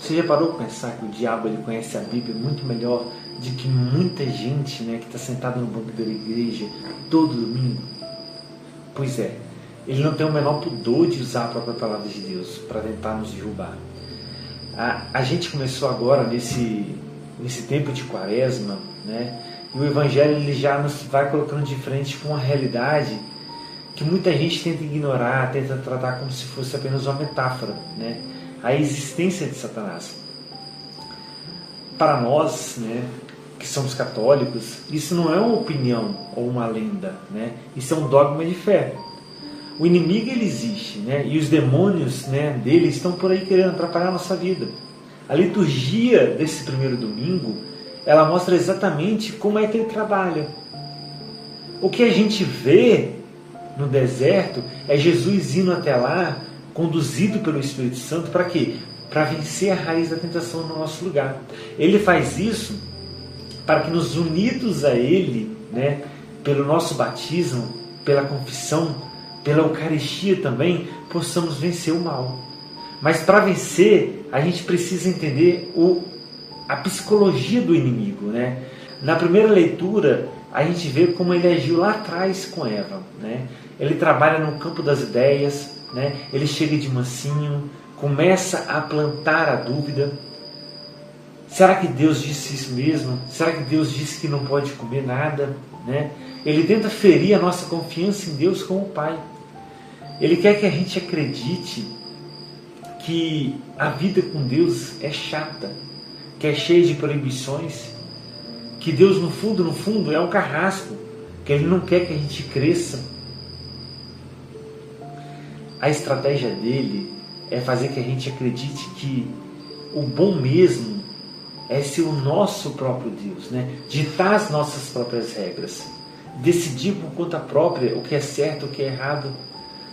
Você já parou para pensar que o diabo ele conhece a Bíblia muito melhor do que muita gente, né, que está sentada no banco da igreja todo domingo? Pois é, ele não tem o menor pudor de usar a própria palavra de Deus para tentar nos derrubar. A gente começou agora nesse tempo de quaresma, né, e o Evangelho ele já nos vai colocando de frente com uma realidade que muita gente tenta ignorar, tenta tratar como se fosse apenas uma metáfora, né? A existência de Satanás. Para nós, né, que somos católicos, isso não é uma opinião ou uma lenda, né? Isso é um dogma de fé. O inimigo ele existe, né? E os demônios, né, dele estão por aí querendo atrapalhar a nossa vida. A liturgia desse primeiro domingo, ela mostra exatamente como é que ele trabalha. O que a gente vê no deserto é Jesus indo até lá, conduzido pelo Espírito Santo, para quê? Para vencer a raiz da tentação no nosso lugar. Ele faz isso para que nos unidos a Ele, né, pelo nosso batismo, pela confissão, pela Eucaristia também, possamos vencer o mal. Mas para vencer, a gente precisa entender a psicologia do inimigo, né? Na primeira leitura, a gente vê como ele agiu lá atrás com Eva, né? Ele trabalha no campo das ideias, né? Ele chega de mansinho, começa a plantar a dúvida. Será que Deus disse isso mesmo? Será que Deus disse que não pode comer nada? Né? Ele tenta ferir a nossa confiança em Deus como Pai. Ele quer que a gente acredite que a vida com Deus é chata, que é cheia de proibições, que Deus no fundo é um carrasco, que Ele não quer que a gente cresça. A estratégia dele é fazer que a gente acredite que o bom mesmo é ser o nosso próprio Deus, né? Ditar as nossas próprias regras, decidir por conta própria o que é certo, o que é errado,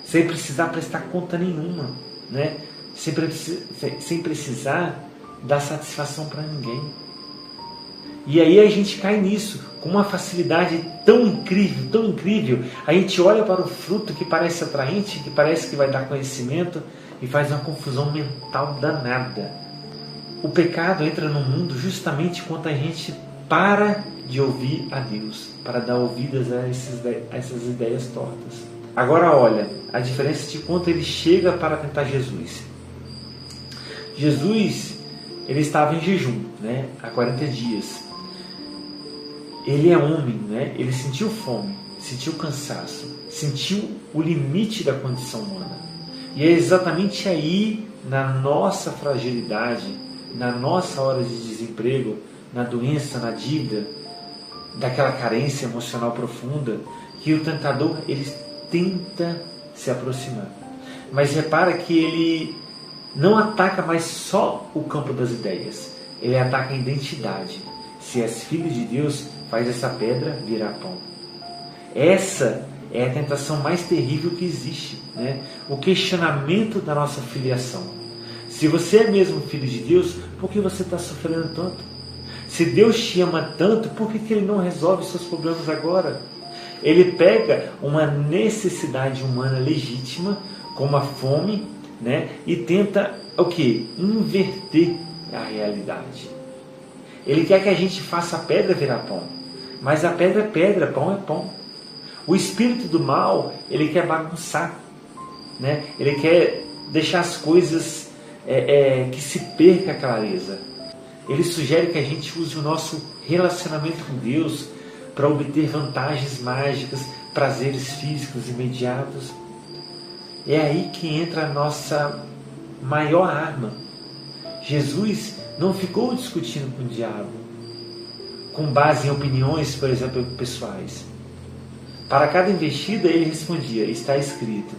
sem precisar prestar conta nenhuma, né? Sem precisar dar satisfação para ninguém. E aí a gente cai nisso, com uma facilidade tão incrível, a gente olha para o fruto que parece atraente, que parece que vai dar conhecimento, e faz uma confusão mental danada. O pecado entra no mundo justamente quando a gente para de ouvir a Deus, para dar ouvidas a essas ideias tortas. Agora olha, a diferença de quanto ele chega para tentar Jesus. Jesus, ele estava em jejum, né, há 40 dias. Ele é homem, né? Ele sentiu fome, sentiu cansaço, sentiu o limite da condição humana. E é exatamente aí, na nossa fragilidade, na nossa hora de desemprego, na doença, na dívida, daquela carência emocional profunda, que o tentador ele tenta se aproximar. Mas repara que ele não ataca mais só o campo das ideias, ele ataca a identidade. Se és filho de Deus, faz essa pedra virar pão. Essa é a tentação mais terrível que existe, né? O questionamento da nossa filiação. Se você é mesmo filho de Deus, por que você está sofrendo tanto? Se Deus te ama tanto, por que Ele não resolve seus problemas agora? Ele pega uma necessidade humana legítima, como a fome, né? E tenta o quê? Inverter a realidade. Ele quer que a gente faça a pedra virar pão. Mas a pedra é pedra, pão é pão. O espírito do mal, ele quer bagunçar, né? Ele quer deixar as coisas que se perca a clareza. Ele sugere que a gente use o nosso relacionamento com Deus para obter vantagens mágicas, prazeres físicos imediatos. É aí que entra a nossa maior arma. Jesus não ficou discutindo com o diabo, com base em opiniões, por exemplo, pessoais. Para cada investida ele respondia, está escrito.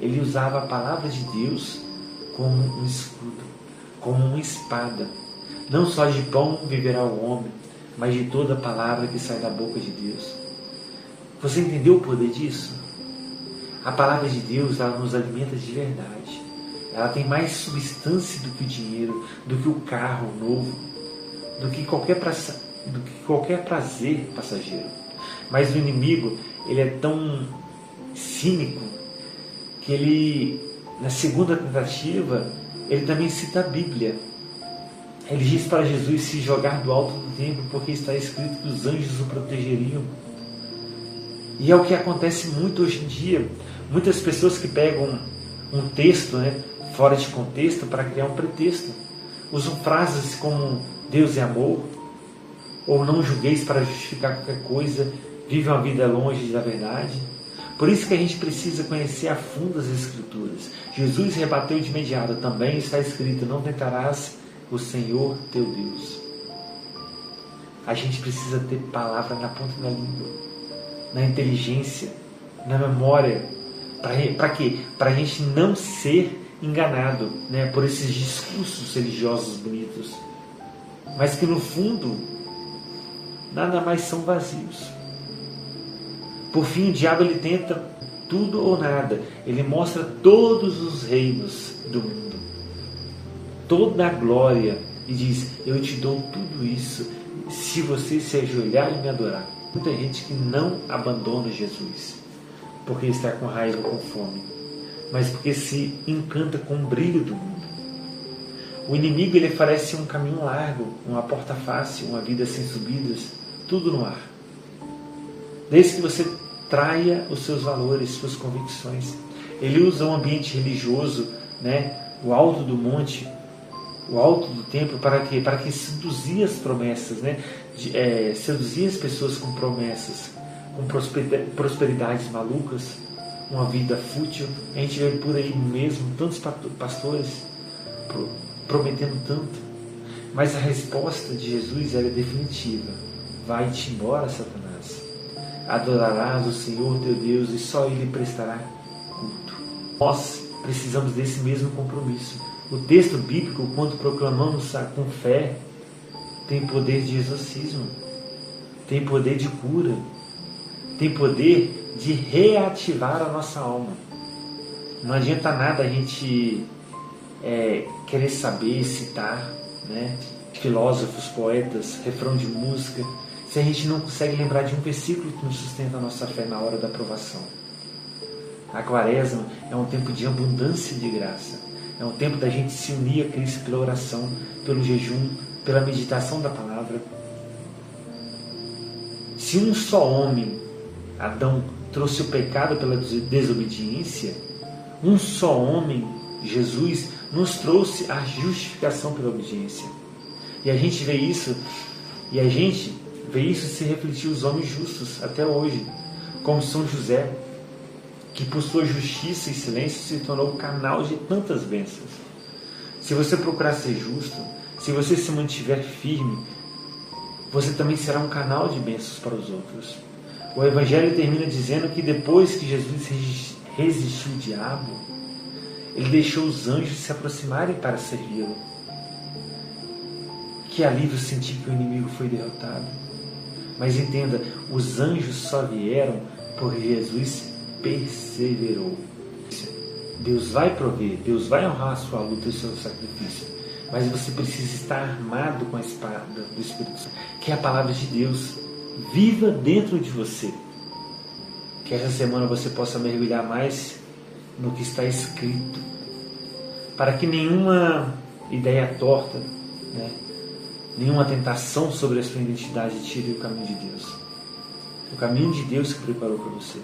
Ele usava a palavra de Deus como um escudo, como uma espada. Não só de pão viverá o homem, mas de toda a palavra que sai da boca de Deus. Você entendeu o poder disso? A palavra de Deus, ela nos alimenta de verdade. Ela tem mais substância do que o dinheiro, do que o carro novo, do que qualquer prazer passageiro. Mas o inimigo, ele é tão cínico que ele, na segunda tentativa, ele também cita a Bíblia. Ele diz para Jesus se jogar do alto do templo, porque está escrito que os anjos o protegeriam. E é o que acontece muito hoje em dia. Muitas pessoas que pegam um texto, né, fora de contexto para criar um pretexto. Usam frases como Deus é amor, ou não julgueis para justificar qualquer coisa, vive uma vida longe da verdade. Por isso que a gente precisa conhecer a fundo as Escrituras. Jesus rebateu de imediato, também está escrito, não tentarás o Senhor teu Deus. A gente precisa ter palavra na ponta da língua, na inteligência, na memória. Para quê? Para a gente não ser enganado, né, por esses discursos religiosos bonitos, mas que no fundo nada mais são vazios. Por fim, o diabo ele tenta tudo ou nada. Ele mostra todos os reinos do mundo, toda a glória, e diz, eu te dou tudo isso se você se ajoelhar e me adorar. Muita gente que não abandona Jesus porque está com raiva, com fome, mas porque se encanta com o brilho do mundo. O inimigo ele oferece um caminho largo, uma porta fácil, uma vida sem subidas, tudo no ar. Desde que você traia os seus valores, suas convicções. Ele usa um ambiente religioso, né, o alto do monte, o alto do templo, para quê? Para que seduzir as promessas, né? Seduzir as pessoas com promessas, com prosperidades malucas, uma vida fútil. A gente vê por aí mesmo tantos pastores prometendo tanto, mas a resposta de Jesus era definitiva: vai-te embora, Satanás, adorarás o Senhor teu Deus e só Ele prestará culto. Nós precisamos desse mesmo compromisso. O texto bíblico, quando proclamamos com fé, tem poder de exorcismo, tem poder de cura, tem poder de reativar a nossa alma. Não adianta nada a gente querer saber, citar, né, filósofos, poetas, refrão de música, se a gente não consegue lembrar de um versículo que nos sustenta a nossa fé na hora da provação. A Quaresma é um tempo de abundância de graça. É um tempo da gente se unir a Cristo pela oração, pelo jejum, pela meditação da palavra. Se um só homem, Adão, trouxe o pecado pela desobediência, um só homem, Jesus, nos trouxe a justificação pela obediência. E a gente vê isso se refletir os homens justos até hoje, como São José, que por sua justiça e silêncio se tornou o canal de tantas bênçãos. Se você procurar ser justo, se você se mantiver firme, você também será um canal de bênçãos para os outros. O Evangelho termina dizendo que depois que Jesus resistiu ao diabo, ele deixou os anjos se aproximarem para servi-lo. Que alívio sentir que o inimigo foi derrotado. Mas entenda, os anjos só vieram porque Jesus perseverou. Deus vai prover, Deus vai honrar a sua luta e o seu sacrifício, mas você precisa estar armado com a espada do Espírito Santo, que é a palavra de Deus, viva dentro de você. Que essa semana você possa mergulhar mais no que está escrito, para que nenhuma ideia torta, né, nenhuma tentação sobre a sua identidade tire o caminho de Deus. O caminho de Deus que preparou para você.